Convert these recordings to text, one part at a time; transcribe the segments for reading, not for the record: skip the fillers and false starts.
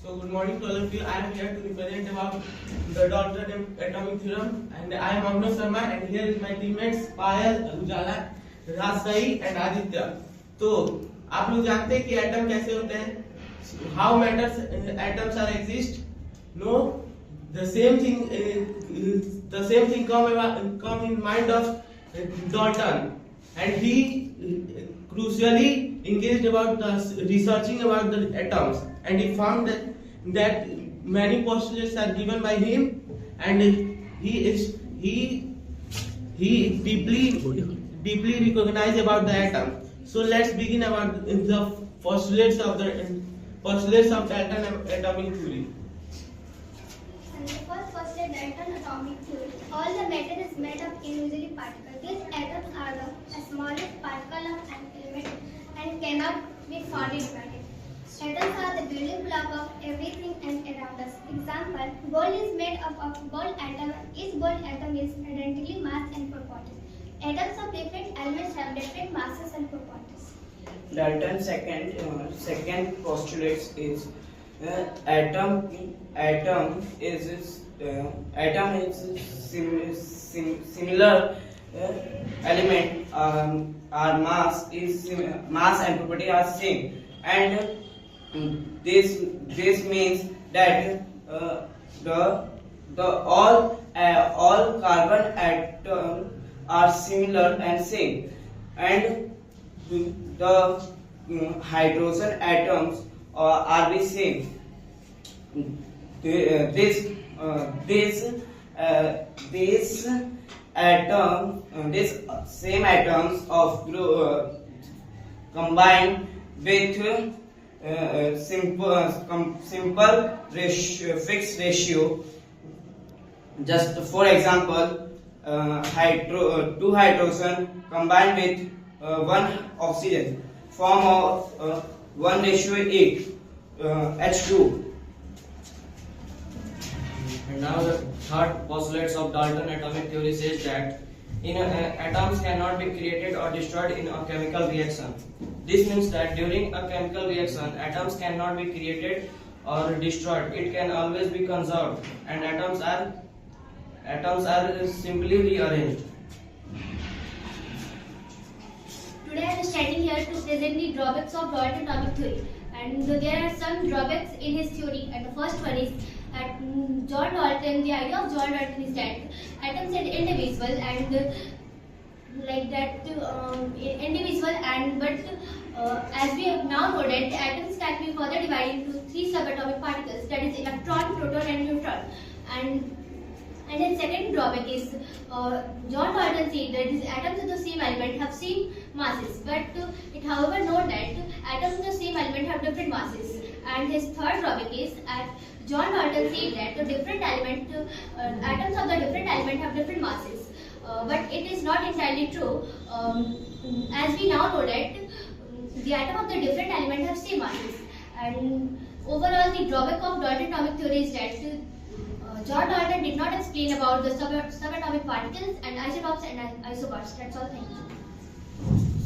So good morning to all of you. I am here to represent about the Dalton atomic theorem, and I am Amna Sharma, and here is my teammates Payal, Ujala, Rajsai and Aditya. तो आप लोग जानते हैं कि atom कैसे होते हैं? How matters atoms are exist? No, the same thing come in mind of Dalton, and he crucially engaged about the researching about the atoms, and he found that many postulates are given by him, and he deeply recognized about the atom. So let's begin about the postulates of Dalton atomic theory. And the first postulate, Dalton atomic theory. All the matter is made of individual particles. These atoms are the smallest particle of an element and cannot be found in matter. Atoms are the building block of everything and around us. Example: gold is made up of gold atom. Each gold atom is identically mass and properties. Atoms of different elements have different masses and properties. Dalton's second postulate is atom is similar element our mass and property are same, and this means that the all carbon atoms are similar and same, and the hydrogen atoms are the same. These same atoms of combine with simple fixed ratio. Just for example, two hydrogen combine with one oxygen form of 1:8 H2. And now the third postulates of Dalton atomic theory says that atoms cannot be created or destroyed in a chemical reaction. This means that during a chemical reaction, atoms cannot be created or destroyed. It can always be conserved, and atoms are simply rearranged. Today I am standing here to present the drawbacks of Dalton atomic theory, and there are some drawbacks in his theory. And the first one is that John Dalton, the idea of John Dalton is that atoms are indivisible, and like that indivisible, and as we have now know that the atoms can be further divided into three subatomic particles, that is electron, proton and neutron. And his second drawback is John Dalton said that these atoms of the same element have same masses, but it however known that atoms of the same element have different masses. And his third drawback is that John Dalton said that the different atoms of the different element have different masses, but it is not entirely true, as we now know that the atom of the different element have same masses. And overall, the drawback of Dalton atomic theory is that John Dalton did not explain about the subatomic particles and isotopes and isobars. That's all. Thank you.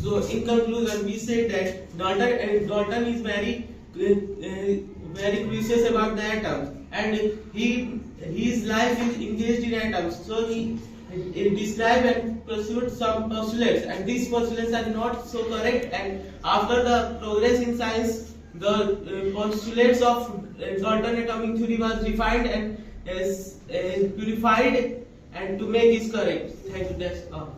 So in conclusion, we said that Dalton is very curious about the atoms, and his life is engaged in atoms. So he described and pursued some postulates, and these postulates are not so correct. And after the progress in science, the postulates of Dalton atomic theory was refined and purified, and to make it correct. Thank you. That's all.